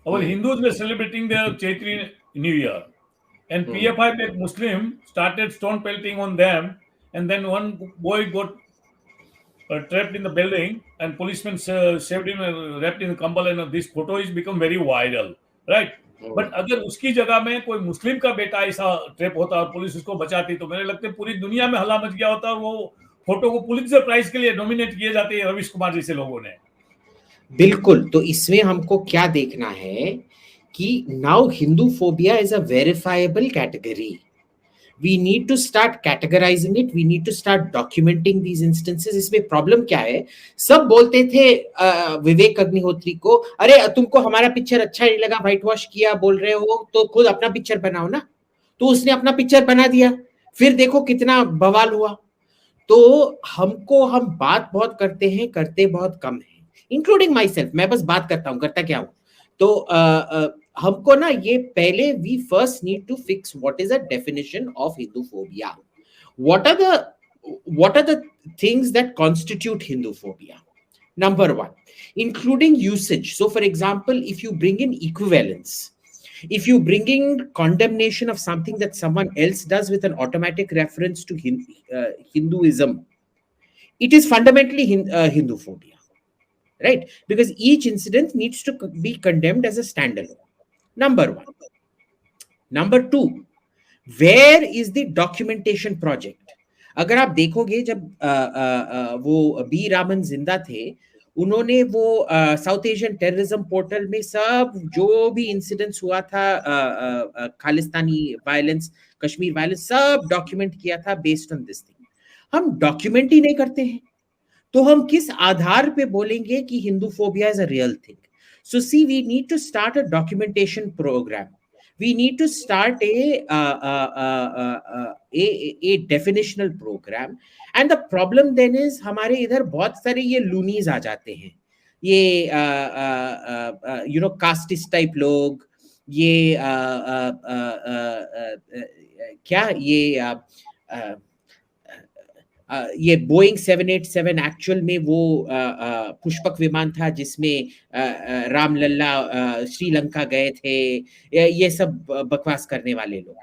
our Hindus were celebrating their Chaitri New Year, and PFI, that Muslim, started stone pelting on them, and then one boy got trapped in the building, and policemen saved him, wrapped in a kambal, and this photo is become very viral, right? But अगर उसकी जगह में कोई मुस्लिम का बेटा ऐसा trap होता और पुलिस उसको बचाती, तो मेरे लगता है पूरी दुनिया में हल्ला मच गया होता, और वो फोटो को पुलित्जर प्राइज के लिए नॉमिनेट किए जाते हैं रवीश कुमार जैसे लोगों ने। बिल्कुल, तो इसमें हमको क्या देखना है कि now Hindu phobia is a verifiable category. We need to start categorizing it. We need to start documenting these instances. इसमें प्रॉब्लम क्या है, सब बोलते थे विवेक अग्निहोत्री को, अरे तुमको हमारा पिक्चर अच्छा नहीं लगा, व्हाइट वॉश किया बोल रहे हो, तो खुद अपना पिक्चर बनाओ ना. तो उसने अपना पिक्चर बना दिया, फिर देखो कितना बवाल हुआ. तो हम बात बहुत करते हैं, करते बहुत कम है, इंक्लूडिंग माई सेल्फ. मैं बस बात करता हूँ, करता क्या हूँ. तो हमको ना ये पहले we first need to fix what is a definition of Hinduphobia. what are the things that constitute hinduphobia? Number one, including usage. So for example, if you bring in equivalence, if you bring in condemnation of something that someone else does with an automatic reference to Hinduism, it is fundamentally Hinduphobia, right? Because each incident needs to be condemned as a standalone. Number one. Number two, where is the documentation project? अगर आप देखोगे, जब वो B Raman जिंदा थे, उन्होंने वो south Asian terrorism portal में सब जो भी इंसिडेंट्स हुआ था, खालिस्तानी वायलेंस, कश्मीर वायलेंस, सब डॉक्यूमेंट किया था बेस्ड ऑन दिस थिंग. हम डॉक्यूमेंट ही नहीं करते हैं, तो हम किस आधार पे बोलेंगे कि Hinduphobia is a real thing? So see, we need to start a documentation program. We need to start a definitional program. And the problem then is, हमारे इधर बहुत सारे ये लूनीज आ जाते हैं, ये कास्टिस्ट टाइप लोग, ये क्या ये बोइंग 787 एक्चुअल में वो पुष्पक विमान था जिसमें रामलल्ला श्रीलंका गए थे, ये सब बकवास करने वाले लोग.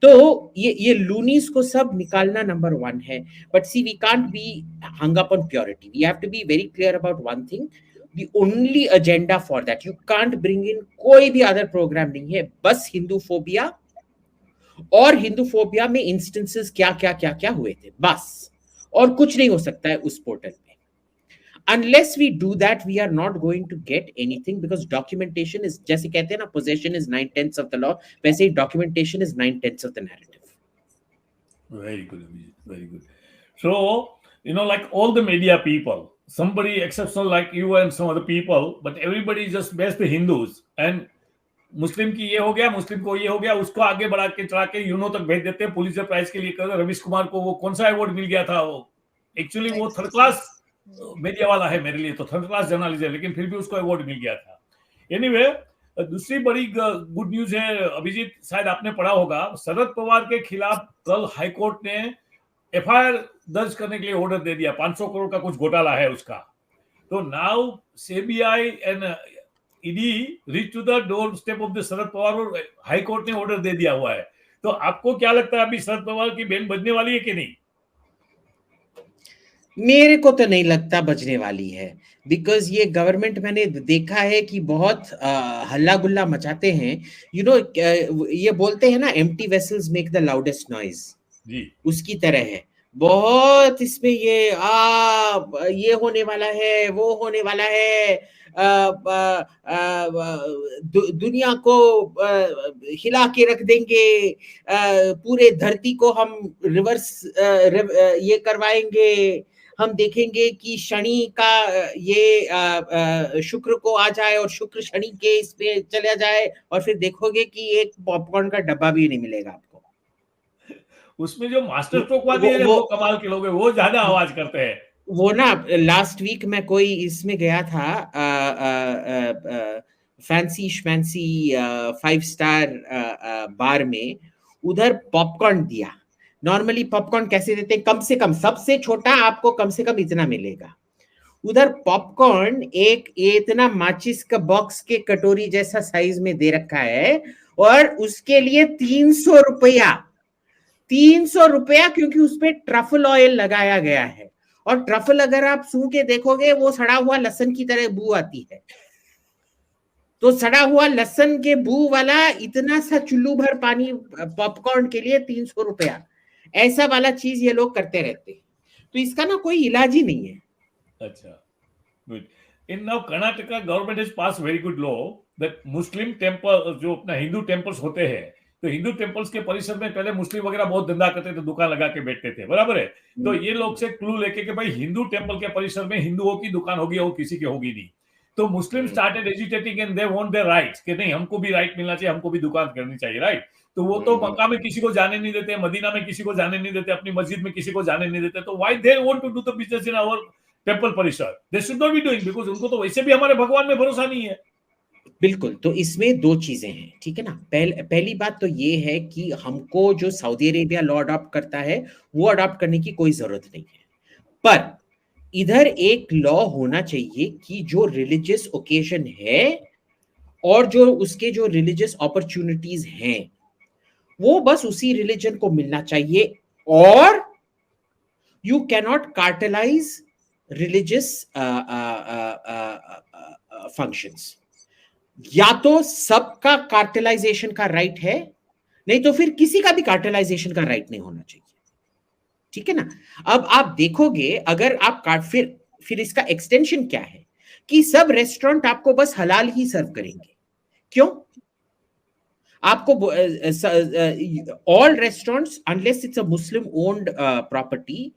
तो ये लूनीज को सब निकालना नंबर वन है. But see, we can't be hung up on purity. We have to be very clear about one thing, the only agenda for that, you can't bring in कोई भी अदर प्रोग्राम नहीं है, बस Hinduphobia और Hinduphobia में instances क्या क्या क्या क्या हुए थे, बस, और कुछ नहीं हो सकता है उस पोर्टल में. Unless we do that, we are not going to get anything, because documentation is, जैसे कहते हैं ना, possession is 9/10 of the law, वैसे ही documentation is 9/10 of the narrative. Very good, very good. So, like all the media people, somebody exceptional like you and some other people, but everybody just based the Hindus, and मुस्लिम की ये हो गया, मुस्लिम को ये हो गया, उसको आगे बढ़ा के चढ़ा के यूनो तक भेज देते हैं पुलिस प्राइज के लिए. रवीश कुमार को वो कौन सा अवार्ड मिल गया था, वो एक्चुअली वो थर्ड क्लास मीडिया वाला है, मेरे लिए तो थर्ड क्लास जर्नलिस्ट है, लेकिन फिर भी उसको अवार्ड मिल गया था. एनीवे, दूसरी बड़ी गुड न्यूज है, अभिजीत, शायद आपने पढ़ा होगा, शरद पवार के खिलाफ कल हाईकोर्ट ने एफआईआर दर्ज करने के लिए ऑर्डर दे दिया. 500 करोड़ का कुछ घोटाला है उसका. तो now CBI and ED reach to the door step of the Sharad Pawar, और हाई कोर्ट ने ऑर्डर दे दिया हुआ है. तो आपको क्या लगता है, अभी शरद पवार की बेल बजने वाली है कि नहीं? मेरे को तो नहीं लगता बजने वाली है, बिकॉज ये गवर्नमेंट, मैंने देखा है कि बहुत हल्ला गुल्ला मचाते हैं. ये बोलते हैं ना, empty vessels make the loudest noise, उसकी तरह है. बहुत इसमें ये होने वाला है, वो होने वाला है, दुनिया को हिला के रख देंगे, पूरे धरती को हम रिवर्स ये करवाएंगे, हम देखेंगे कि शनि का ये शुक्र को आ जाए और शुक्र शनि के इसमें चला जाए, और फिर देखोगे कि एक पॉपकॉर्न का डब्बा भी नहीं मिलेगा आपको. उसमें जो मास्टर स्ट्रोक वाले हैं, वो कमाल के लोग हैं, वो ज्यादा आवाज करते हैं. वो ना, लास्ट वीक मैं कोई इसमें गया था, फैंसी श्मैंसी 5 स्टार बार में, उधर पॉपकॉर्न दिया. नॉर्मली पॉपकॉर्न कैसे देते हैं, कम से कम, सबसे छोटा आपको कम से कम इतना मिलेगा, उधर पॉपकॉर्न एक इतना माचिस का बॉक्स के कटोरी जैसा साइज में दे रखा है, और उसके लिए 300 रुपया, 300 रुपया, क्योंकि उसपे ट्रफल ऑयल लगाया गया है। और ट्रफल अगर आप सूंघ के देखोगे वो सड़ा हुआ लहसुन की तरह बू आती है। तो सड़ा हुआ लहसुन के बू वाला इतना सा चुल्लू भर पानी पॉपकॉर्न के लिए 300 रुपया, ऐसा वाला चीज ये लोग करते रहते हैं। तो इसका ना कोई इलाज ही नहीं है। अच्छा, good. In now Karnataka government has passed very good law that Muslim temple जो अपना हिंदू टेम्पल्स होते हैं, तो हिंदू टेम्पल्स के परिसर में पहले मुस्लिम वगैरह बहुत धंधा करते थे, दुकान लगा के बैठते थे, बराबर है। तो ये लोग से क्लू लेके कि भाई हिंदू टेम्पल के परिसर में हिंदुओं की दुकान होगी और किसी की होगी नहीं। तो Muslim started agitating and they want their rights कि नहीं, हमको भी राइट मिलना चाहिए, हमको भी दुकान करनी चाहिए, राइट। तो वो तो मक्का में किसी को जाने नहीं देते, मदीना में किसी को जाने नहीं देते, अपनी मस्जिद में किसी को जाने नहीं देते। तो why they want to do the business in our temple परिसर? They should not be doing, because उनको तो वैसे भी हमारे भगवान में भरोसा नहीं है। बिल्कुल। तो इसमें दो चीजें हैं, ठीक है ना। पहली बात तो ये है कि हमको जो सऊदी अरेबिया लॉ अडॉप्ट करता है वो अडॉप्ट करने की कोई जरूरत नहीं है, पर इधर एक लॉ होना चाहिए कि जो रिलीजियस ओकेजन है और जो उसके जो रिलीजियस अपॉर्चुनिटीज हैं वो बस उसी रिलीजन को मिलना चाहिए, और यू कैनॉट कार्टेलाइज रिलीजियस फंक्शंस। या तो सबका कार्टेलाइजेशन का राइट है, नहीं तो फिर किसी का भी कार्टेलाइजेशन का राइट नहीं होना चाहिए, ठीक है ना। अब आप देखोगे अगर आप फिर इसका एक्सटेंशन क्या है कि सब रेस्टोरेंट आपको बस हलाल ही सर्व करेंगे। क्यों? आपको all restaurants unless it's a Muslim owned property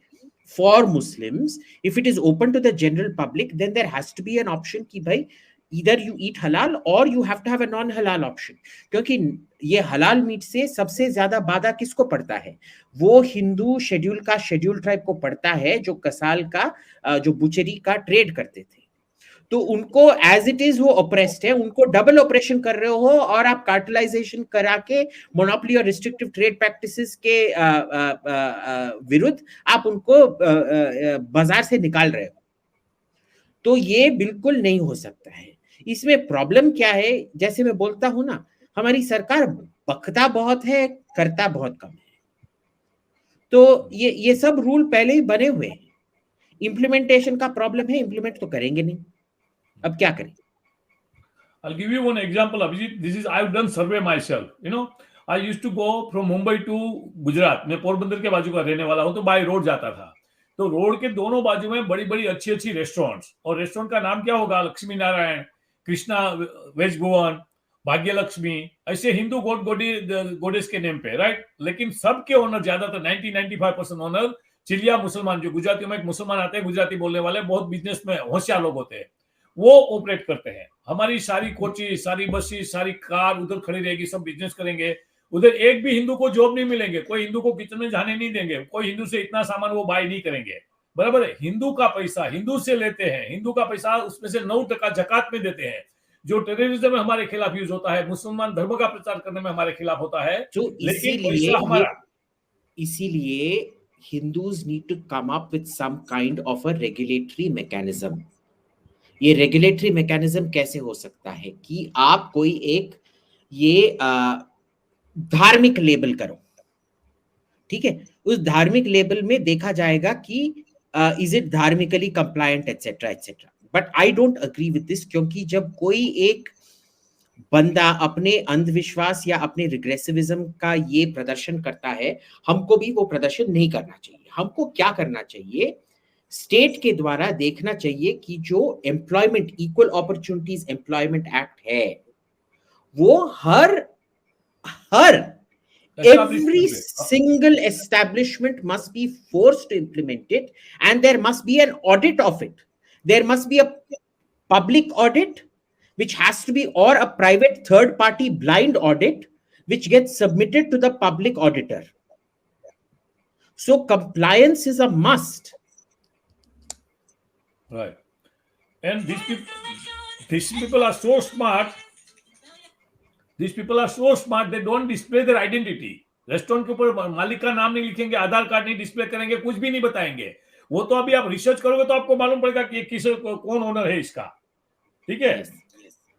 for Muslims, if it is open to the general public, then there has to be an option कि भाई either you eat halal or you have to have a non halal option। क्योंकि ये हलाल meet से सबसे ज्यादा बाधा किसको पड़ता है? वो हिंदू शेड्यूल ट्राइब को पड़ता है जो कसाल का जो बुचरी का ट्रेड करते थे। तो उनको एज इट इज वो ऑपरेस्ड है, उनको डबल ऑपरेशन कर रहे हो, और आप कार्टेलाइजेशन करा के मोनोपोली और रिस्ट्रिक्टिव ट्रेड प्रैक्टिसेस के विरुद्ध आप उनको बाजार से निकाल रहे हो। तो ये बिल्कुल नहीं हो सकता है। इसमें प्रॉब्लम क्या है, जैसे मैं बोलता हूं ना, हमारी सरकार बकता बहुत है, करता बहुत कम है। तो ये सब रूल पहले ही बने हुए हैं, इंप्लीमेंटेशन का प्रॉब्लम है, इंप्लीमेंट तो करेंगे नहीं, अब क्या करें। I'll give you one example, Abhijit. This is I've done survey myself. I used to go from Mumbai to Gujarat. मैं पोरबंदर के बाजू का रहने वाला हूँ, तो बाय रोड जाता था। तो रोड के दोनों बाजू में बड़ी बड़ी अच्छी अच्छी रेस्टोरेंट्स, और रेस्टोरेंट का नाम क्या होगा? लक्ष्मी नारायण, कृष्णा वेज भुवन, भाग्य लक्ष्मी, ऐसे हिंदू गोडेस के नेम पे, राइट। लेकिन सबके ओनर ज्यादातर 90-95% ओनर चिलिया मुसलमान, जो गुजरातियों में एक मुसलमान आते हैं, गुजराती बोलने वाले, बहुत बिजनेस में होशियार लोग होते हैं, वो ऑपरेट करते हैं। हमारी सारी कोची, सारी बसेस, सारी कार उधर खड़ी रहेगी, सब बिजनेस करेंगे। उधर एक भी हिंदू को जॉब नहीं मिलेंगे, कोई हिंदू को किचन में जाने नहीं देंगे, कोई हिंदू से इतना सामान वो बाय नहीं करेंगे, बराबर है। हिंदू का पैसा हिंदू से लेते हैं, हिंदू का पैसा उसमें से 9% जकात में देते हैं, जो टेररिज्म में हमारे खिलाफ यूज होता है, मुसलमान धर्म का प्रचार करने में हमारे खिलाफ होता है। तो लेकिन पैसा हमारा, इसीलिए Hindus need to come up with some kind of a regulatory mechanism. ये रेगुलेटरी मैकेनिज्म कैसे हो सकता है कि आप कोई एक ये धार्मिक लेबल करो, ठीक है। उस धार्मिक लेबल में देखा जाएगा कि इज इट धार्मिकली compliant etcetera etcetera. But I don't agree with this, क्योंकि जब कोई एक बंदा अपने अंधविश्वास या अपने रिग्रेसिविज्म का ये प्रदर्शन करता है, हमको भी वो प्रदर्शन नहीं करना चाहिए। हमको क्या करना चाहिए? स्टेट के द्वारा देखना चाहिए कि जो employment equal opportunities employment act है वो हर every single establishment must be forced to implement it, and there must be an audit of it. There must be a public audit which has to be, or a private third party blind audit which gets submitted to the public auditor. So compliance is a must. Right. And these people are so smart. These people are so smart, they don't display their identity. Restaurant के ऊपर मालिक का नाम नहीं लिखेंगे, आधार card नहीं display करेंगे, कुछ भी नहीं बताएंगे। वो तो अभी आप रिसर्च करोगे तो आपको मालूम पड़ेगा कि किस कौन ओनर है इसका, ठीक है।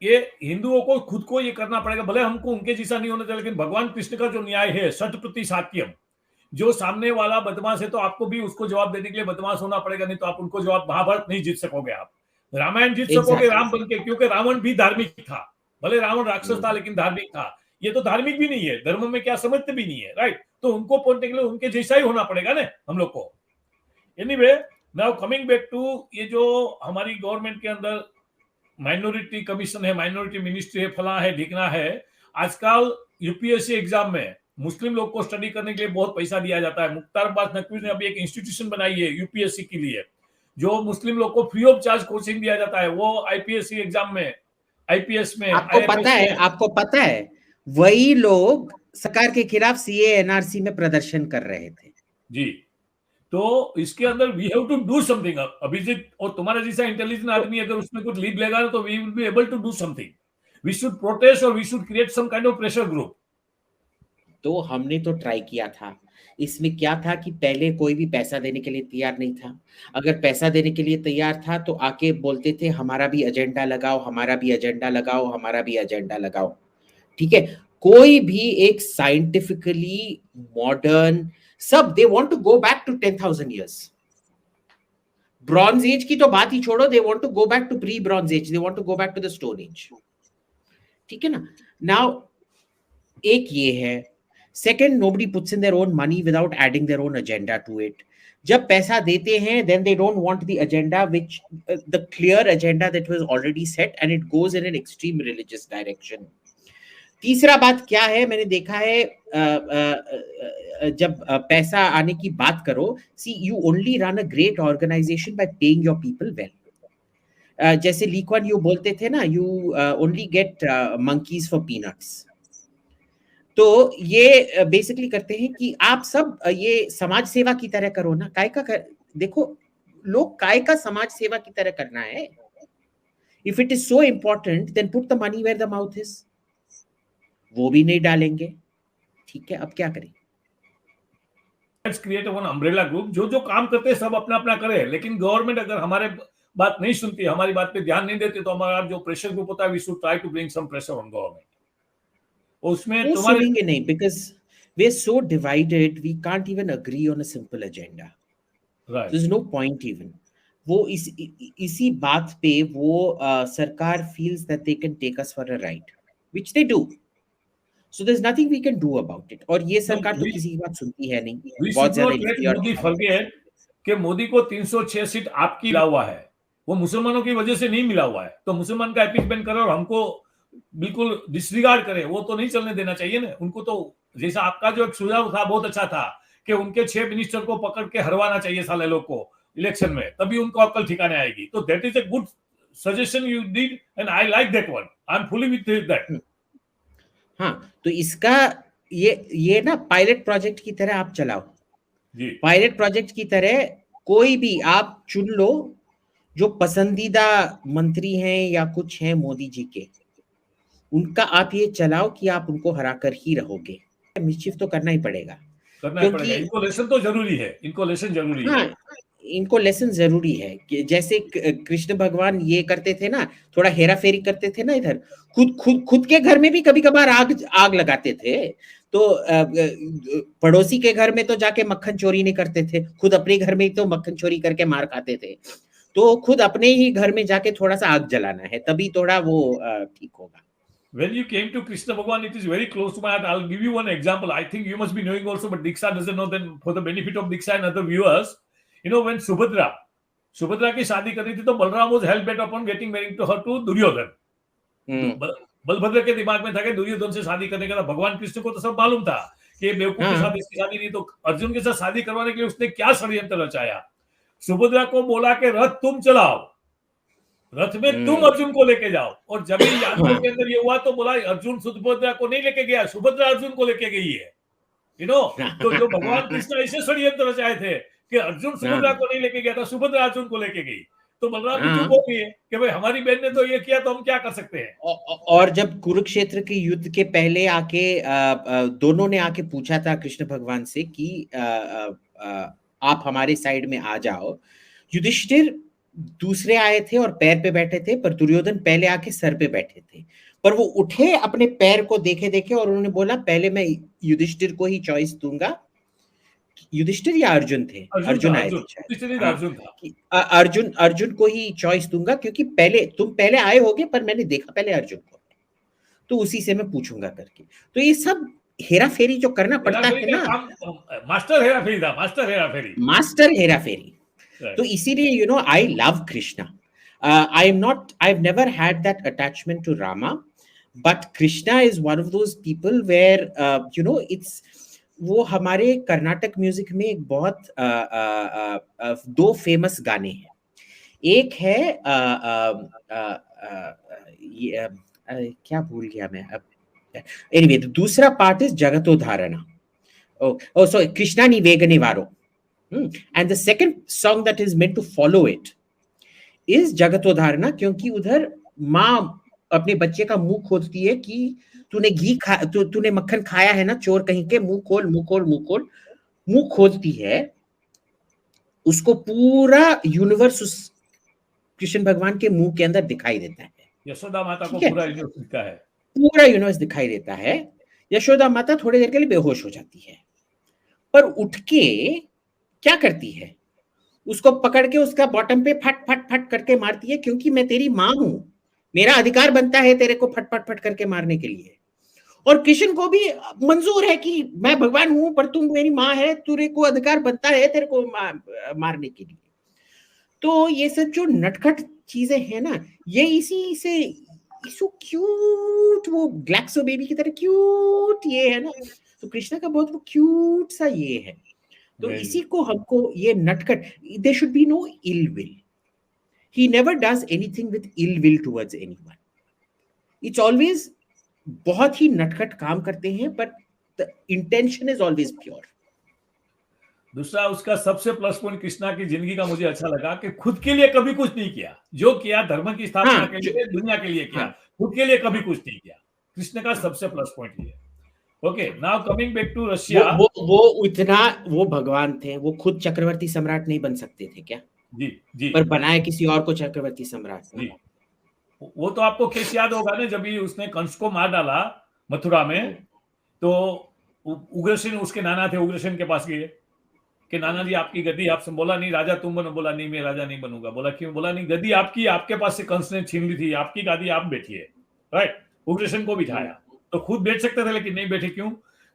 ये हिंदुओं को खुद को ये करना पड़ेगा, भले हमको उनके जैसा नहीं होना चाहिए, लेकिन भगवान कृष्ण का जो न्याय है सठ प्रति सात्यम, जो सामने वाला बदमाश है तो आपको भी उसको जवाब देने के लिए बदमाश होना पड़ेगा, नहीं तो आप उनको जवाब, महाभारत नहीं जीत सकोगे आप, रामायण जीत सकोगे राम बन के, क्योंकि रावण भी धार्मिक था, भले रावण राक्षस था लेकिन धार्मिक था, ये तो धार्मिक भी नहीं है, धर्म में क्या समझते भी नहीं है, राइट। तो उनको पहुंचने के लिए उनके जैसा ही होना पड़ेगा ना हम लोग को। Anyway, now coming back to ये जो हमारी गवर्नमेंट के अंदर माइनॉरिटी कमीशन है, माइनॉरिटी मिनिस्ट्री है, फला है, ढिकना है, आजकल यूपीएससी एग्जाम में मुस्लिम लोग को स्टडी करने के लिए बहुत पैसा दिया जाता है। मुख्तार अब्बास नकवी ने अभी एक इंस्टीट्यूशन बनाई है यूपीएससी के लिए, जो मुस्लिम लोग को फ्री ऑफ चार्ज कोचिंग दिया जाता है, वो आईपीएससी एग्जाम में, आईपीएस में, आपको पता है वही लोग सरकार के खिलाफ सीए एनआरसी में प्रदर्शन कर रहे थे जी। तो इसके अंदर we have to do something. Abhijit और तुम्हारा जैसा इंटेलिजेंट आदमी अगर उसमें कुछ लीड लेगा तो we will be able to do something. We should protest और we should create some kind of pressure group. तो हमने तो ट्राई किया था। इसमें क्या था कि पहले कोई भी पैसा देने के लिए तैयार नहीं था। अगर पैसा देने के लिए तैयार था तो आके बोलते थे हमारा भी एजेंडा लगाओ, हमारा भी एजेंडा लगाओ, हमारा भी एजेंडा लगाओ। ठीक है, कोई भी एक साइंटिफिकली मॉडर्न, सब they want to go back to 10,000 years। Bronze age की तो बात ही छोड़ो, they want to go back to pre bronze age, they want to go back to the stone age. ठीक है ना। नाउ एक ये है। Second, nobody puts in their own money without adding their own agenda to it। जब पैसा देते हैं then they don't want the agenda which the clear agenda that was already set and it goes in an extreme religious direction। तीसरा बात क्या है, मैंने देखा है जब पैसा आने की बात करो, see you only run a great organization by paying your people well। जैसे ली कुआन यू बोलते थे ना, you only get monkeys for peanuts। तो ये बेसिकली करते हैं कि आप सब ये समाज सेवा की तरह करो ना, काय का देखो लोग काय का समाज सेवा की तरह करना है। If it is so important then put the money where the mouth is. वो भी नहीं डालेंगे। ठीक है, अब क्या करें। Let's create one umbrella group, जो जो काम करते हैं सब अपना अपना करे, लेकिन गवर्नमेंट अगर हमारे बात नहीं सुनती, हमारी बात पे ध्यान नहीं देते, तो हमारा जो प्रेशर ग्रुप होता है we should try to bring some pressure on government. उसमें वो सुनेंगे नहीं, because we are so divided, we can't even agree on a simple agenda. There is no point even. वो इसी बात पे वो सरकार feels that they can take us for a ride, which they do. So there is nothing we can do about it. और ये सरकार तो किसी की बात सुनती है नहीं। बहुत ज्यादा मोदी फॉरगेट कि मोदी को 306 सीट आपकी मिला हुआ है, वो मुसलमानों की वजह से नहीं मिला हुआ है। तो मुसलमान का एपिक करो और हमको बिल्कुल डिसरिगार्ड करे, वो तो नहीं चलने देना चाहिए ना उनको। तो जैसा आपका जो एक सुझाव था बहुत अच्छा था कि उनके 6 मिनिस्टर को पकड़ के हरवाना चाहिए साले लोग को इलेक्शन में, तभी उनको अक्ल ठिकाने आएगी। तो that is a good suggestion you did and I like that one. I am fully with that. हाँ, तो इसका ये ना पायलट प्रोजेक्ट की तरह आप चलाओ जी। पायलट प्रोजेक्ट की तरह कोई भी आप चुन लो जो पसंदीदा मंत्री हैं या कुछ हैं मोदी जी के, उनका आप ये चलाओ कि आप उनको हराकर ही रहोगे। मिस्चिफ तो करना ही पड़ेगा, क्योंकि इनको लेसन तो जरूरी है, इनको लेसन जरूरी है। हाँ, इनको लेसन जरूरी है कि जैसे कृष्ण भगवान ये करते थे ना, थोड़ा हेरा फेरी करते थे ना, इधर खुद के घर में भी कभी कभार आग लगाते थे। तो पड़ोसी के घर में तो जाके मक्खन चोरी नहीं करते थे, खुद अपने घर में तो मक्खन चोरी करके मार खाते थे। तो खुद अपने ही घर में जाके थोड़ा सा आग जलाना है, तभी थोड़ा वो ठीक होगा। When you came to Krishna Bhagwan, it is very close to my heart. I'll give you one example. I think you must be knowing also, but Diksha doesn't know. Then for the benefit of Diksha and other viewers, you know, when Subhadra की शादी करी थी, तो Balram was hell bent upon getting married to her to Duryodhan. Balabhadra के दिमाग में था कि दुर्योधन से शादी करने का। भगवान कृष्ण को तो सब मालूम था कि बेवकूफ के साथ इसकी शादी नहीं। तो अर्जुन के साथ शादी करवाने के लिए उसने क्या षड्यंत्र रचाया। सुभद्रा को बोला कि रथ तुम चलाओ, रथ में तुम अर्जुन को लेके जाओ। और जब भी यादवों के अंदर ये हुआ तो बोला अर्जुन सुभद्रा को नहीं लेके गया, सुभद्रा अर्जुन को लेके गई है। यू नो, तो जो भगवान कृष्ण ऐसे षड्यंत्र रचाए थे कि अर्जुन सुभद्रा को नहीं लेके गया था, सुभद्रा अर्जुन को लेके गई। तो बलराम भी चुप हो गए कि भाई हमारी बहन ने तो ये किया, तो हम क्या कर सकते हैं। और जब कुरुक्षेत्र के युद्ध के पहले आके दोनों ने आके पूछा था कृष्ण भगवान से कि आप हमारे साइड में आ जाओ। युधिष्ठिर दूसरे आए थे और पैर पे बैठे थे, पर दुर्योधन पहले आके सर पे बैठे थे। पर वो उठे अपने पैर को देखे देखे और उन्होंने बोला पहले मैं युधिष्ठिर को ही चॉइस दूंगा। युधिष्ठिर या अर्जुन थे, अर्जुन था, अर्जुन आए थे अर्जुन शायद। युधिष्ठिर नहीं था, हाँ, अर्जुन था। अर्जुन अर्जुन को ही चॉइस दूंगा, क्योंकि पहले तुम पहले आए होगे पर मैंने देखा पहले अर्जुन को, तो उसी से मैं पूछूंगा करके। तो ये सब हेरा फेरी जो करना हेरा पड़ता फेरी है का ना, काम मास्टर हेरा फेरी था, मास्टर हेरा फेरी। मास्टर हेरा फेरी। तो Right. इसीलिए you know I love Krishna. I am not, I have never had that attachment to Rama, but Krishna is one of those people where you know it's, वो हमारे कर्नाटक म्यूजिक में एक बहुत दो फेमस गाने हैं। एक है क्या भूल गया मैं अब, एनीवे दूसरा पार्ट इज जगतोधारणा। oh sorry, Krishna ni vegane varo. And the second song that is meant to follow it is जगतोधारणा, क्योंकि उधर माँ अपने बच्चे का मुंह खोदती है कि तूने घी खा, तूने मक्खन खाया है ना, चोर कहीं के, मुंह खोल मुंह खोल मुंह खोल। मुंह खोदती है, उसको पूरा यूनिवर्स उस कृष्ण भगवान के मुंह के अंदर दिखाई देता है। यशोदा माता को ठीक है, पूरा यूनिवर्स दिखता है, पूरा यूनिवर्स दिखाई देता है। यशोदा माता थोड़ी देर के लिए बेहोश हो जाती है, पर उठ के क्या करती है, उसको पकड़ के उसका बॉटम पे फट फट फट करके मारती है, क्योंकि मैं तेरी माँ हूं, मेरा अधिकार बनता है तेरे को फट फट फट करके मारने के लिए। और कृष्ण को भी मंजूर है कि मैं भगवान हूं पर तुम मेरी माँ है, तेरे को अधिकार बनता है तेरे को मारने के लिए। तो ये सब जो नटखट चीजें हैं ना, ये इसी से सो क्यूट, वो ग्लैक्सो बेबी की तरह क्यूट ये है ना, तो कृष्णा का बहुत वो क्यूट सा ये है। तो इसी को हमको ये नटखट, there should be no ill will. He never does anything with ill will towards anyone. It's always बहुत ही नटखट काम करते हैं, but the intention is always pure. दूसरा उसका सबसे प्लस पॉइंट कृष्णा की जिंदगी का मुझे अच्छा लगा कि खुद के लिए कभी कुछ नहीं किया, जो किया धर्म की स्थापना के लिए, दुनिया के लिए किया, खुद के लिए कभी कुछ नहीं किया। कृष्ण का सबसे प्लस पॉइंट ये। Okay, now coming back to Russia. वो इतना वो भगवान थे, वो खुद चक्रवर्ती सम्राट नहीं बन सकते थे क्या? जी जी, पर बनाए किसी और को चक्रवर्ती सम्राट। जी, वो तो आपको केस याद होगा ना, जब भी उसने कंस को मार डाला मथुरा में, तो उग्रसेन उसके नाना थे, उग्रसेन के पास गए कि नाना जी आपकी गद्दी आपसे, बोला नहीं राजा तुम बनो, बोला नहीं मैं राजा नहीं बनूंगा। बोला क्यों? बोला नहीं गद्दी आपकी, आपके पास से कंस ने छीन ली थी, आपकी गादी आप बैठिए। राइट, उग्रसेन को बिठाया, तो खुद बैठ सकते थे लेकिन नहीं बैठे, क्यों?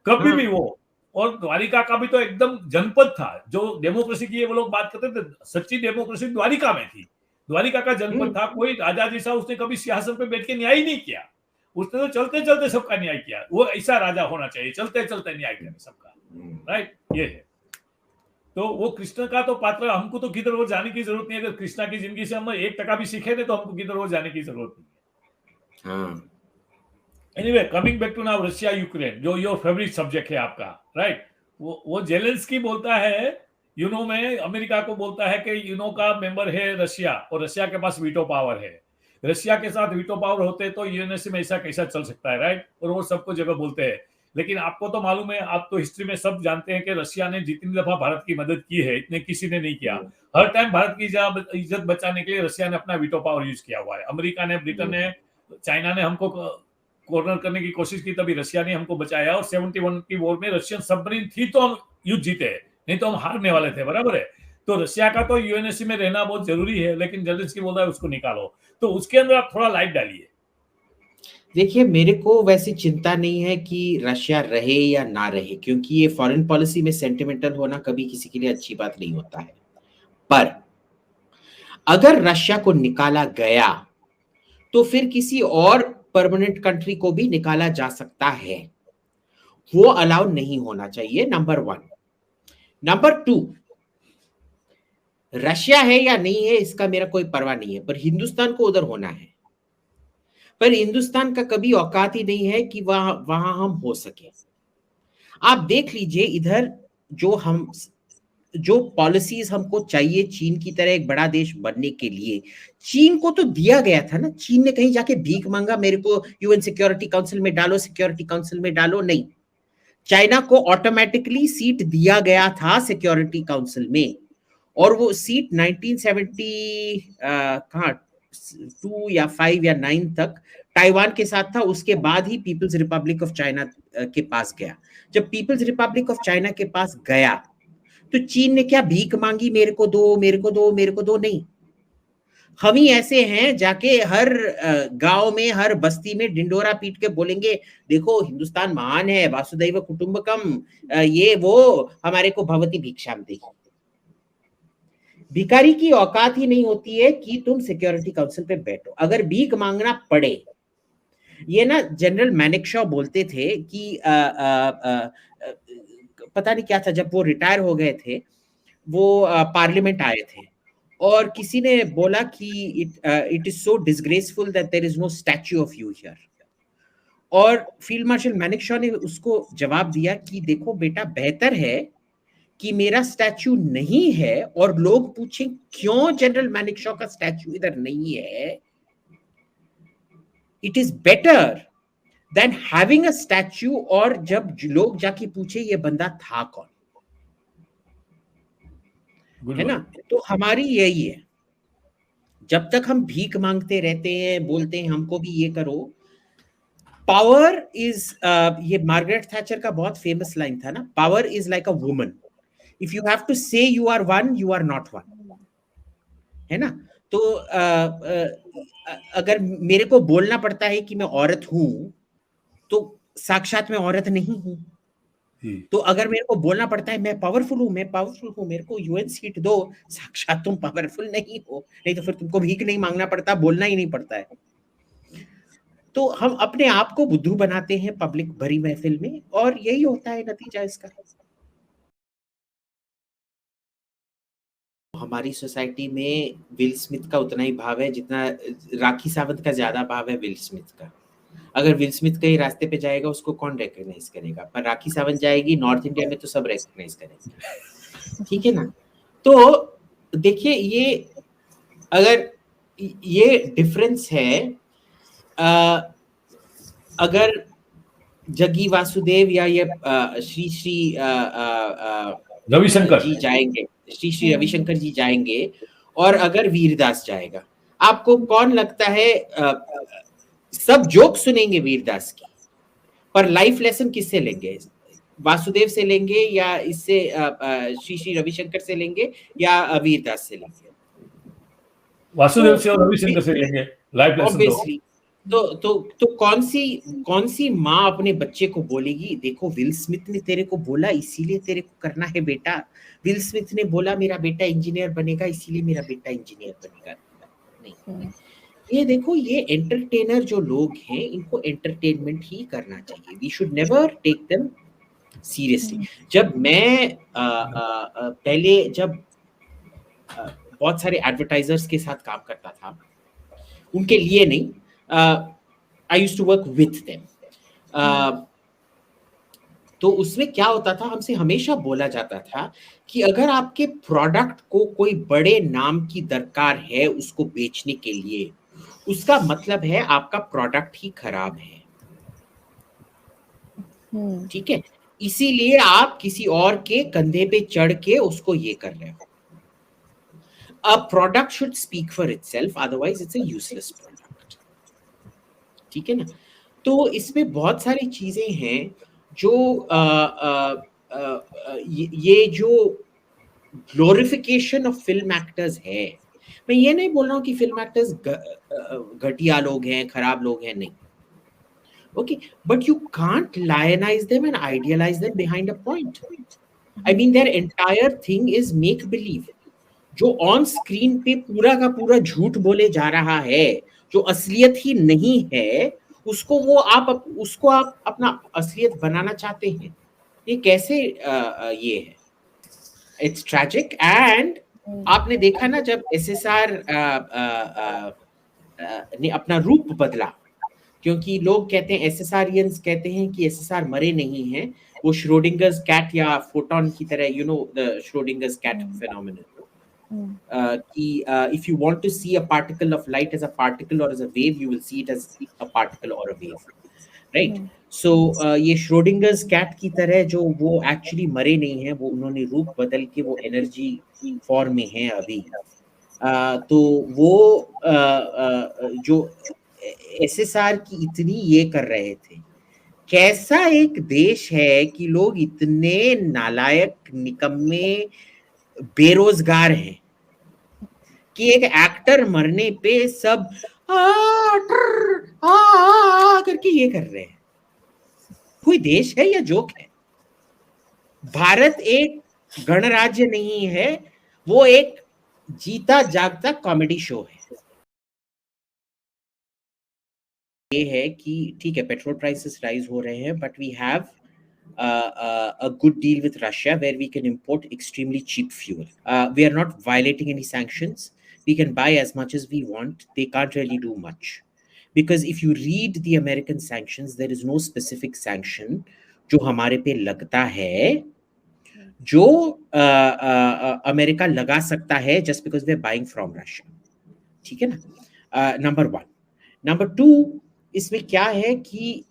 कभी भी वो, और द्वारिका का भी तो एकदम जनपद था, जो डेमोक्रेसी की वो लोग बात करते थे, सच्ची डेमोक्रेसी द्वारिका में थी, द्वारिका का जनपद था। कोई राजा जैसा उसने कभी सिंहासन पे बैठ के न्याय नहीं किया, उसने तो चलते चलते सबका न्याय किया। वो ऐसा राजा होना चाहिए, चलते चलते न्याय करे सबका। राइट, ये है। तो वो कृष्ण का तो पात्र, हमको तो किधर और जाने की जरूरत नहीं है। अगर कृष्णा की जिंदगी से हम 1% भी सीखे थे तो हमको किधर और जाने की जरूरत नहीं है। Anyway, coming back to now Russia Ukraine, जो योर फेवरेट सब्जेक्ट है आपका। राइट, वो जेलेंस्की बोलता है यूनो में, अमेरिका को बोलता है कि यूनो का मेंबर है रशिया, और रशिया के पास वीटो पावर है। रशिया के साथ वीटो पावर होते तो यूएनएससी में ऐसा कैसा चल सकता है? राइट, और वो सबको जगह बोलते हैं। लेकिन आपको तो मालूम है, आप तो हिस्ट्री में सब जानते हैं कि रशिया ने जितनी दफा भारत की मदद की है, इतने किसी ने नहीं किया। हर टाइम भारत की इज्जत बचाने के लिए रशिया ने अपना वीटो पावर यूज किया हुआ है। अमेरिका ने, ब्रिटेन ने, चाइना ने हमको कॉर्नर करने की कोशिश की, तभी रशिया ने हमको बचाया। और 71 की वॉर में रशियन सबमरीन थी तो हम युद्ध जीते, नहीं तो हम हारने वाले थे। बराबर है। तो रशिया का तो यूएनएससी में रहना बहुत जरूरी है, लेकिन जेलेंस्की बोल रहा है उसको निकालो। तो उसके अंदर आप थोड़ा लाइट डालिए। देखिए, मेरे को वैसी चिंता नहीं है कि रशिया रहे या ना रहे, क्योंकि ये फॉरेन पॉलिसी में सेंटिमेंटल होना कभी किसी के लिए अच्छी बात नहीं होता है। पर अगर रशिया को निकाला गया तो फिर किसी और परमानेंट कंट्री को भी निकाला जा सकता है, वो अलाउ नहीं होना चाहिए, नंबर 1। नंबर 2, रशिया है या नहीं है इसका मेरा कोई परवाह नहीं है, पर हिंदुस्तान को उधर होना है। पर हिंदुस्तान का कभी औकात ही नहीं है कि वहां हम हो सके। आप देख लीजिए इधर जो पॉलिसीज हमको चाहिए चीन की तरह एक बड़ा देश बनने के लिए, चीन को तो दिया गया था ना। चीन ने कहीं जाके भीख मांगा, मेरे को यूएन सिक्योरिटी काउंसिल में डालो, सिक्योरिटी काउंसिल में डालो, नहीं। चाइना को ऑटोमेटिकली सीट दिया गया था सिक्योरिटी काउंसिल में, और वो सीट 1970 कहाँ 2 या 5 या 9 तक ताइवान के साथ था। उसके बाद ही पीपल्स रिपब्लिक ऑफ चाइना के पास गया। जब पीपल्स रिपब्लिक ऑफ चाइना के पास गया तो चीन ने क्या भीख मांगी, मेरे को दो, मेरे को दो, मेरे को दो? नहीं। हम ही ऐसे हैं जाके हर गांव में, हर बस्ती में डिंडोरा पीट के बोलेंगे देखो हिंदुस्तान महान है, वासुदैव कुटुंबकम, ये वो, हमारे को भवती भिक्षाम दे। भिखारी की औकात ही नहीं होती है कि तुम सिक्योरिटी काउंसिल पे बैठो अगर भीख मांगना पड़े। ये ना जनरल मैनेक्शॉ बोलते थे कि पता नहीं क्या था, जब वो रिटायर हो गए थे वो पार्लियामेंट आए थे और किसी ने बोला कि it is so disgraceful that there is no statue of you here. और फील्ड मार्शल मैनेक्शॉ ने उसको जवाब दिया कि देखो बेटा, बेहतर है कि मेरा स्टैच्यू नहीं है और लोग पूछें क्यों जनरल मैनेक्शॉ का स्टैच्यू इधर नहीं है। It is better than having a statue और जब लोग जाके पूछे ये बंदा था कौन, है ना। तो हमारी यही है, जब तक हम भीख मांगते रहते हैं, बोलते हैं हमको भी ये करो। पावर इज ये मार्गरेट थैचर का बहुत फेमस लाइन था ना, power is like a woman, if you have to say you are one, you are not one, है ना। तो अगर मेरे को बोलना पड़ता है कि मैं औरत हूं तो साक्षात मैं औरत नहीं हूं। तो अगर मेरे को बोलना पड़ता है मैं पावरफुल हूं, मैं पावरफुल हूं, मेरे को यूएन सीट दो, साक्षात तुम पावरफुल नहीं हो, नहीं तो फिर तुमको भीख नहीं मांगना पड़ता, बोलना ही नहीं पड़ता है। तो हम अपने आप को बुद्धू बनाते हैं पब्लिक भरी महफिल में, और यही होता है नतीजा इसका। हमारी सोसाइटी में विल स्मिथ का उतना ही भाव है जितना राखी सावंत का ज्यादा भाव है विल स्मिथ का। अगर विल स्मिथ कहीं रास्ते पे जाएगा उसको कौन रिकॉग्नाइज करेगा, पर राखी सावंत जाएगी नॉर्थ इंडिया में तो सब रिकॉग्नाइज करेंगे, ठीक है ना। तो देखिए ये अगर ये डिफरेंस है, अगर जग्गी वासुदेव या ये श्री श्री रविशंकर जी जाएंगे, श्री श्री रविशंकर जी जाएंगे, और अगर वीरदास जाएगा, आपको कौन लगता है सब जोक सुनेंगे वीरदास की, पर लाइफ लेसन किससे लेंगे? वासुदेव से लेंगे या इससे श्री श्री रविशंकर से लेंगे या वीरदास से लेंगे? वासुदेव से और रविशंकर से लेंगे लाइफ लेसन। ऑब्वियसली। तो कौन सी माँ अपने बच्चे को बोलेगी देखो विल स्मिथ ने तेरे को बोला इसीलिए तेरे को करना है बेटा, विल स्मिथ ने बोला मेरा बेटा इंजीनियर बनेगा इसीलिए मेरा बेटा इंजीनियर बनेगा? नहीं। ये देखो, ये एंटरटेनर जो लोग हैं इनको एंटरटेनमेंट ही करना चाहिए, we should never take them seriously. जब मैं पहले जब बहुत सारे एडवर्टाइजर्स के साथ काम करता था, उनके लिए नहीं, I used to work with them, तो उसमें क्या होता था, हमसे हमेशा बोला जाता था कि अगर आपके प्रोडक्ट को कोई बड़े नाम की दरकार है उसको बेचने के लिए, उसका मतलब है आपका प्रोडक्ट ही खराब है, ठीक है। इसीलिए आप किसी और के कंधे पे चढ़ के उसको ये कर रहे हो। A product should speak for itself, otherwise it's a useless product, ठीक है ना। तो इसमें बहुत सारी चीजें हैं जो ये जो ग्लोरिफिकेशन ऑफ फिल्म एक्टर्स है, मैं ये नहीं बोल रहा हूँ कि फिल्म एक्टर्स घटिया लोग हैं, खराब लोग हैं, नहीं, okay, but you can't lionize them and idealize them behind a point. I mean their entire thing is make believe, जो ऑन स्क्रीन पे पूरा का पूरा झूठ बोले जा रहा है, जो असलियत ही नहीं है, उसको आप अपना असलियत बनाना चाहते हैं। ये कैसे ये है, इट्स ट्रैजिक। एंड आपने देखा ना जब एसएसआर ने अपना रूप बदला, क्योंकि लोग कहते हैं, एसएसआरियंस कहते हैं कि एसएसआर मरे नहीं हैं, वो श्रोडिंगर्स कैट या फोटोन की तरह, you know the Schrödinger's cat phenomenon, if you want to see a particle of light as a particle or as a wave, you will see it as a particle or a wave, right? सो ये Schrödinger's cat की तरह, जो वो actually मरे नहीं है, वो उन्होंने रूप बदल के वो एनर्जी फॉर्म में है अभी। तो वो जो एसएसआर की इतनी ये कर रहे थे, कैसा एक देश है कि लोग इतने नालायक, निकम्मे, बेरोजगार हैं कि एक एक्टर मरने पे सब करके ये कर रहे हैं। कोई देश है या जोक है? भारत एक गणराज्य नहीं है, वो एक जीता जागता कॉमेडी शो है। ये है कि ठीक है, पेट्रोल प्राइसेस राइज हो रहे हैं, but we have a good deal with Russia where we can import extremely cheap fuel. We are not violating any sanctions. We can buy as much as we want. They can't really do much. Because if you read the American sanctions, there is no specific sanction जो हमारे पे लगता है जो America लगा सकता है just because we are buying from Russia. ठीक है ना? Number one. नंबर टू, इसमें क्या है कि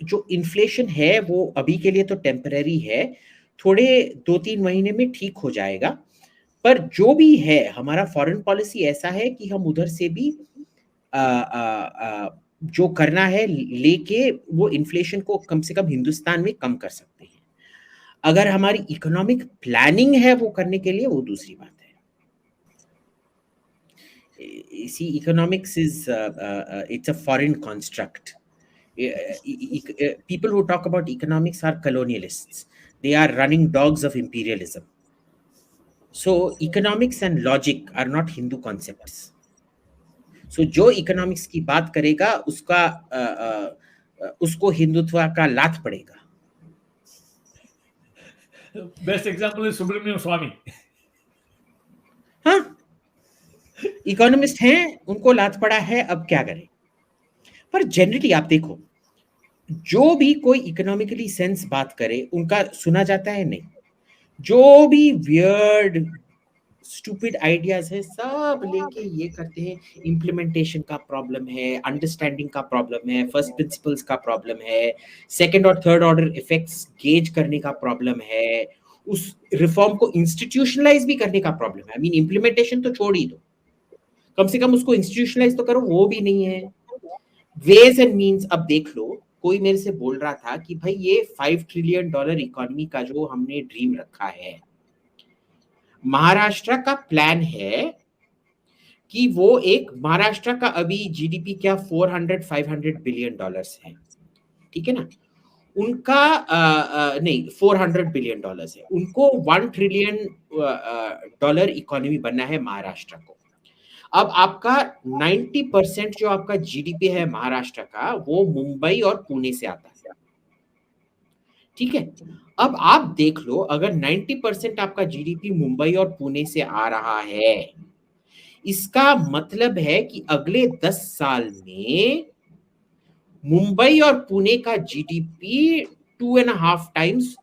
जो इन्फ्लेशन है वो अभी के लिए तो टेम्पररी है, थोड़े 2-3 महीने में ठीक हो जाएगा। पर जो भी है, हमारा फॉरेन पॉलिसी ऐसा है कि हम उधर से भी जो करना है लेके वो इन्फ्लेशन को कम से कम हिंदुस्तान में कम कर सकते हैं। अगर हमारी इकोनॉमिक प्लानिंग है वो करने के लिए, वो दूसरी बात है। See, economics is it's a foreign construct. People who talk about economics are colonialists. They are running dogs of imperialism. So economics and logic are not Hindu concepts. So जो economics की बात करेगा उसको हिंदुत्व का लात पड़ेगा। Best example is Subramanian Swamy. हाँ, economist हैं, उनको लात पड़ा है, अब क्या करें। पर जनरली आप देखो, जो भी कोई इकोनॉमिकली सेंस बात करे उनका सुना जाता है नहीं। जो भी वियर्ड स्टूपिड आइडियाज है सब लेके ये करते हैं। इम्प्लीमेंटेशन का प्रॉब्लम है, अंडरस्टैंडिंग का प्रॉब्लम है, फर्स्ट प्रिंसिपल्स का प्रॉब्लम है, सेकंड और थर्ड ऑर्डर इफेक्ट्स गेज करने का प्रॉब्लम है, उस रिफॉर्म को इंस्टीट्यूशनलाइज भी करने का प्रॉब्लम है। आई मीन इम्प्लीमेंटेशन तो छोड़ ही दो, कम से कम उसको इंस्टीट्यूशनलाइज तो करो, वो भी नहीं है। वेज एंड मीन्स, अब देख लो, कोई मेरे से बोल रहा था कि भाई ये $5 ट्रिलियन इकोनॉमी का जो हमने ड्रीम रखा है, महाराष्ट्र का प्लान है कि वो एक, महाराष्ट्र का अभी जीडीपी क्या $400-500 बिलियन है, ठीक है ना? उनका नहीं, $400 बिलियन है। उनको $1 ट्रिलियन इकोनॉमी बनना है महाराष्ट्र को। अब आपका 90% जो आपका जीडीपी है महाराष्ट्र का, वो मुंबई और पुणे से आता है, ठीक है? अब आप देख लो, अगर 90% आपका जीडीपी मुंबई और पुणे से आ रहा है, इसका मतलब है कि अगले 10 साल में मुंबई और पुणे का जीडीपी 2.5 टाइम्स,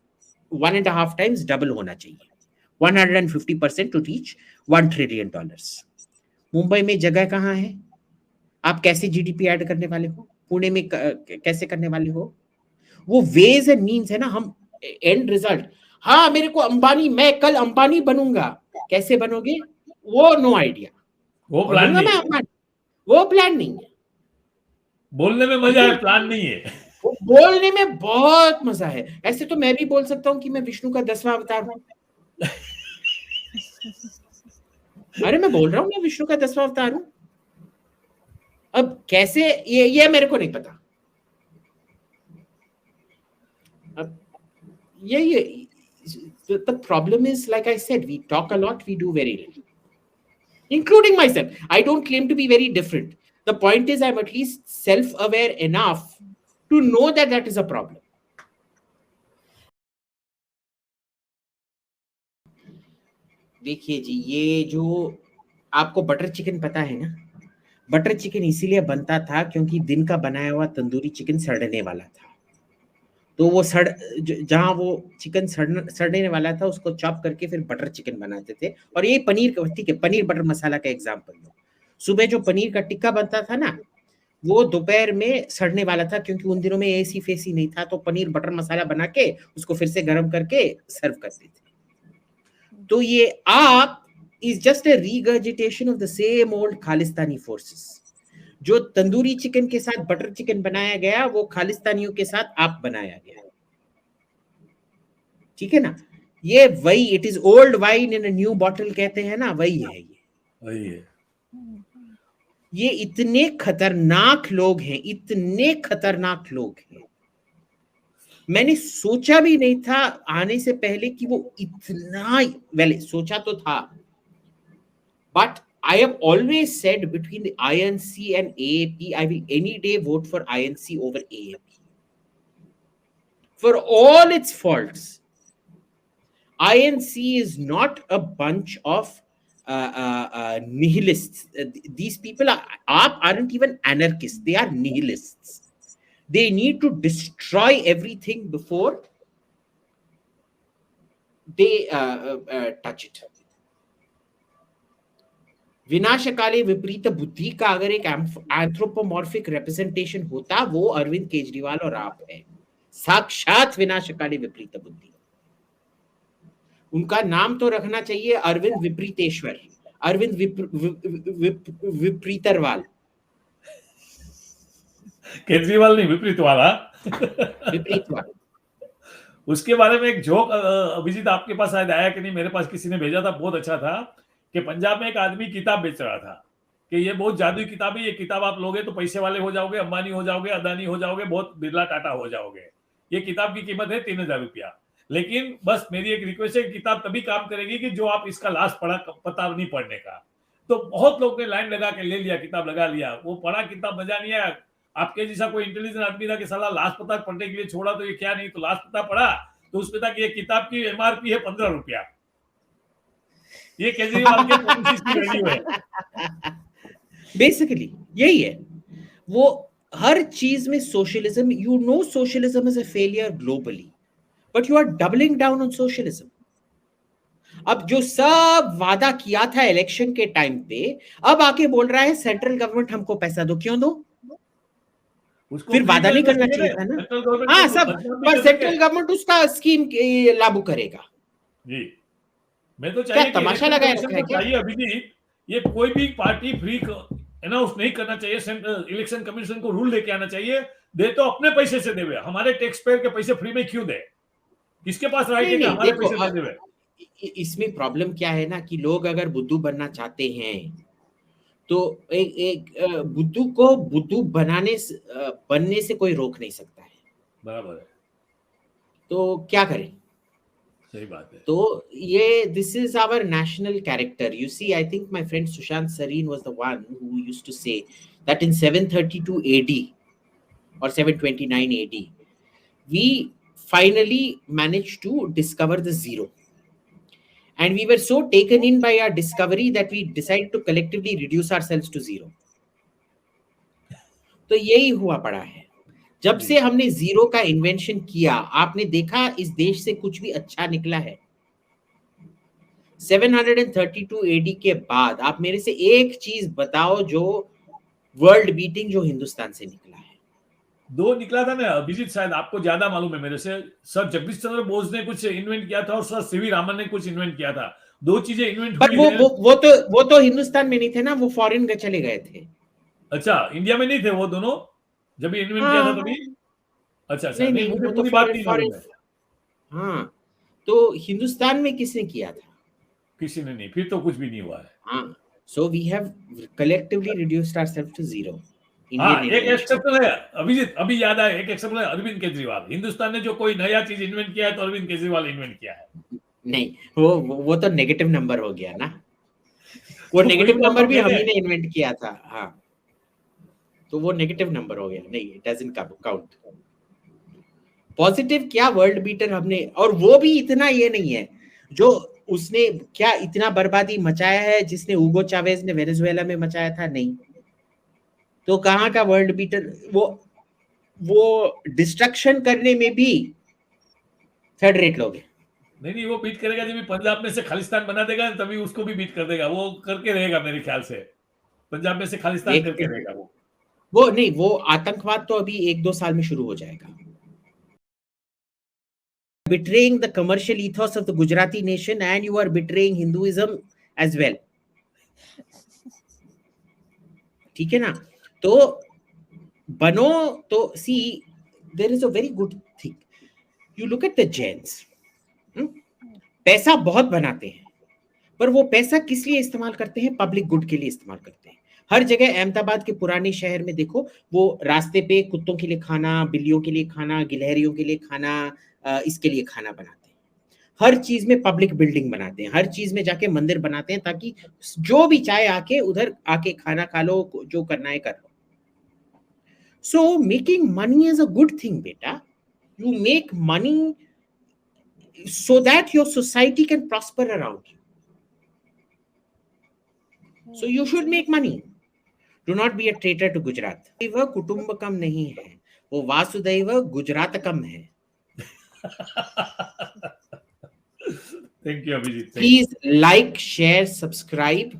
1.5 टाइम्स डबल होना चाहिए, 150% टू रीच $1 ट्रिलियन। मुंबई में जगह कहाँ है? आप कैसे जीडीपी ऐड करने वाले हो? पुणे में कैसे करने वाले हो? वो वेज एंड मीन्स है ना। हम एंड रिजल्ट, हाँ मेरे को अंबानी, मैं कल अंबानी बनूंगा, कैसे बनोगे? वो नो आइडिया। वो प्लान नहीं है, वो प्लान नहीं है। बोलने में मजा है, प्लान नहीं है। वो बोलने में बहुत मजा है। ऐसे तो मैं भी बोल सकता हूँ कि मैं विष्णु का 10वां अवतार हूँ। अरे मैं बोल रहा हूँ मैं विष्णु का 10वां अवतार हूँ। अब कैसे, ये मेरे को नहीं पता। अब ये the problem is, like I said, we talk a lot, we do very little, including myself. I don't claim to be very different. The point is, I'm at least self-aware enough to know that that is a problem. देखिए जी, ये जो आपको butter chicken पता है ना, butter chicken इसीलिए बनता था क्योंकि दिन का बनाया हुआ तंदूरी चिकन सड़ने वाला था। तो वो जहां वो चिकन सड़ने वाला था, उसको चॉप करके फिर बटर चिकन बनाते थे। और ये पनीर का, ठीक है, पनीर बटर मसाला का एग्जांपल लो। सुबह जो पनीर का टिक्का बनता था ना, वो दोपहर में सड़ने वाला था, क्योंकि उन दिनों में एसी फेसी नहीं था, तो पनीर बटर मसाला बना के उसको फिर से गर्म करके सर्व करते थे। तो ये आप is just a regurgitation of the same old Khalistani forces. जो तंदूरी चिकन के साथ बटर चिकन बनाया गया, वो खालिस्तानियों के साथ आप बनाया गया, ठीक है ना? ये वही, it is old wine in a new bottle कहते हैं ना, वही है ये। वही है। ये इतने खतरनाक लोग हैं, इतने खतरनाक लोग हैं, मैंने सोचा भी नहीं था आने से पहले कि वो इतना, वेल सोचा तो था, but I have always said between the INC and AAP, I will any day vote for INC over AAP. For all its faults, INC is not a bunch of nihilists. These people aren't even anarchists. They are nihilists. They need to destroy everything before they touch it. विनाशकाले विपरीत बुद्धि का अगर एक anthropomorphic representation होता, वो अरविंद केजरीवाल और आप है, साक्षात विनाशकाले विपरीत बुद्धि। उनका नाम तो रखना चाहिए अरविंद विपरीतेश्वर, अरविंद विपरीतरवाल। केजरीवाल नहीं, विपरीत वाला। विपरीत वाला। उसके बारे में एक जोक अभिजीत आपके पास शायद आया कि नहीं, मेरे पास किसी ने भेजा था, बहुत अच्छा था, कि पंजाब में एक आदमी किताब बेच रहा था कि ये बहुत जादुई किताब है, ये किताब आप लोगे तो पैसे वाले हो जाओगे, अंबानी हो जाओगे, अदानी हो जाओगे, बहुत बिरला टाटा हो जाओगे। ये किताब की कीमत है 3000 रुपया, लेकिन बस मेरी एक रिक्वेस्ट है, किताब तभी काम करेगी कि जो आप इसका लास्ट पढ़ा, पता नहीं पढ़ने का। तो बहुत लोग ने लाइन लगा के ले लिया, किताब लगा लिया, वो पढ़ा, किताब मजा नहीं आया। आपके जैसा कोई इंटेलिजेंट आदमी था कि साला लास्ट पता पढ़ने के लिए छोड़ा तो ये क्या नहीं, तो लास्ट पता पढ़ा तो उसमें था कि ये किताब की MRP है 15 रुपया। ये केजरीवाल के पॉलिसीज की वैल्यू है। बेसिकली यही है, वो हर चीज में socialism, you know socialism is a failure globally, but you are doubling down on socialism. अब जो सब वादा किया था इलेक्शन के टाइम पे, अब आके बोल रहा है सेंट्रल गवर्नमेंट हमको पैसा दो, क्यों दो? फिर वादा नहीं करना चाहिए था ना। हाँ सब, पर सेंट्रल गवर्नमेंट उसका स्कीम लागू करेगा जी। मैं तो चाहिए क्या तमाशा लगाया रखा है क्या? चाहिए अभी भी, ये कोई भी पार्टी फ्री अनाउंस नहीं करना चाहिए, सेंट्रल इलेक्शन कमीशन को रूल लेके आना चाहिए, दे तो अपने पैसे से देवे, हमारे टैक्स पेयर के पैसे फ्री में क्यों दे? किसके पास राइट है कि हमारे पैसे दे देवे? इसमें प्रॉब्लम क्या है ना, कि लोग अगर बुद्धू बनना चाहते हैं तो एक बुद्धू को बुद्धू बनने से कोई रोक नहीं सकता है। बराबर है। तो क्या करें? सही बात है। तो ये this is our national character. You see, I think my friend Sushant Sareen was the one who used to say that in 732 AD or 729 AD we finally managed to discover the zero, and we were so taken in by our discovery that we decided to collectively reduce ourselves to zero. तो यही हुआ पड़ा है। जब से हमने zero का invention किया, आपने देखा इस देश से कुछ भी अच्छा निकला है? 732 AD के बाद आप मेरे से एक चीज बताओ जो वर्ल्ड बीटिंग जो हिंदुस्तान से निकला है। दो निकला था ना अभिजीत, शायद आपको ज्यादा मालूम है मेरे से। सर जगदीश चंद्र बोस ने कुछ इन्वेंट किया था और सर सीवी रामन ने कुछ इन्वेंट किया था। दो चीजें इन्वेंट हुई है। वो तो हिंदुस्तान में नहीं थे ना, वो फॉरेन चले गए थे। अच्छा, इंडिया में नहीं थे वो दोनों जब इन्वेंट किया था तभी? अच्छा नहीं, मुझे तो पूरी बात नहीं मालूम है। हाँ, तो हिंदुस्तान में किसने किया था? किसी ने नहीं, फिर तो कुछ भी नहीं हुआ है। हाँ, so we have collectively reduced ourselves to zero. हाँ, एक एक्सेप्शन है अभिजीत, अभी याद आया, एक एक्सेप्शन है अरविंद केजरीवाल। हिंदुस्तान ने जो कोई नया चीज इन्वेंट किया है तो अरविंद केजरीवाल इन्वेंट किया है। नहीं, वो तो नेगेटिव नंबर हो गया ना। वो नेगेटिव नंबर भी हम ही ने इन्वेंट किया था। हाँ, तो वो नेगेटिव नंबर हो गया। नहीं, इट डजंट काउंट। पॉजिटिव क्या वर्ल्ड बीटर हमने, और वो भी इतना ये नहीं है जो उसने क्या इतना बर्बादी मचाया है जिसने ऊगो चावेज ने वेनेजुएला में मचाया था। नहीं, तो कहाँ का वर्ल्ड बीटर? वो डिस्ट्रक्शन करने में भी थर्ड रेट लोग हैं। नहीं, वो बीट करेगा जब पंजाब में से खालिस्तान बना देगा तभी उसको भी बीट कर देगा। वो करके रहेगा मेरे ख्याल से, पंजाब में से खालिस्तान करके रहेगा वो। वो नहीं, वो आतंकवाद तो अभी 1-2 साल में शुरू हो जाएगा. Betraying the commercial ethos of the Gujarati nation and you are betraying Hinduism as well. ठीक है ना? तो बनो तो see there is a very good thing. You look at the Jains. पैसा बहुत बनाते हैं, पर वो पैसा किस लिए इस्तेमाल करते हैं? पब्लिक गुड के लिए इस्तेमाल करते हैं. हर जगह अहमदाबाद के पुराने शहर में देखो, वो रास्ते पे कुत्तों के लिए खाना, बिल्लियों के लिए खाना, गिलहरियों के लिए खाना, इसके लिए खाना बनाते हैं. हर चीज में पब्लिक बिल्डिंग बनाते हैं, हर चीज में जाके मंदिर बनाते हैं, ताकि जो भी चाहे आके उधर आके खाना खा लो, जो करना है कर लो. So making money is a good thing, beta. You make money so that your society can prosper around you. So you should make money. Do not be a traitor to Gujarat. वह कुटुंबकम नहीं है, वो वासुदैव गुजरातकम है. Thank you, Abhijit. Please like, share, subscribe,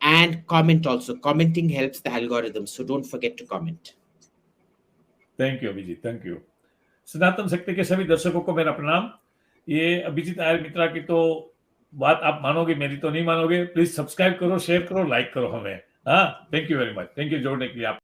and comment also. Commenting helps the algorithm, so don't forget to comment. Thank you Abhijit, thank you. Sanatan Shakti के सभी दर्शकों को मेरा प्रणाम. ये अभिजीत आर्य मित्रा की तो बात आप मानोगे, मेरी तो नहीं मानोगे. प्लीज सब्सक्राइब करो, शेयर करो, लाइक करो हमें. हाँ, thank you very much. Thank you जोड़ने के लिए आप.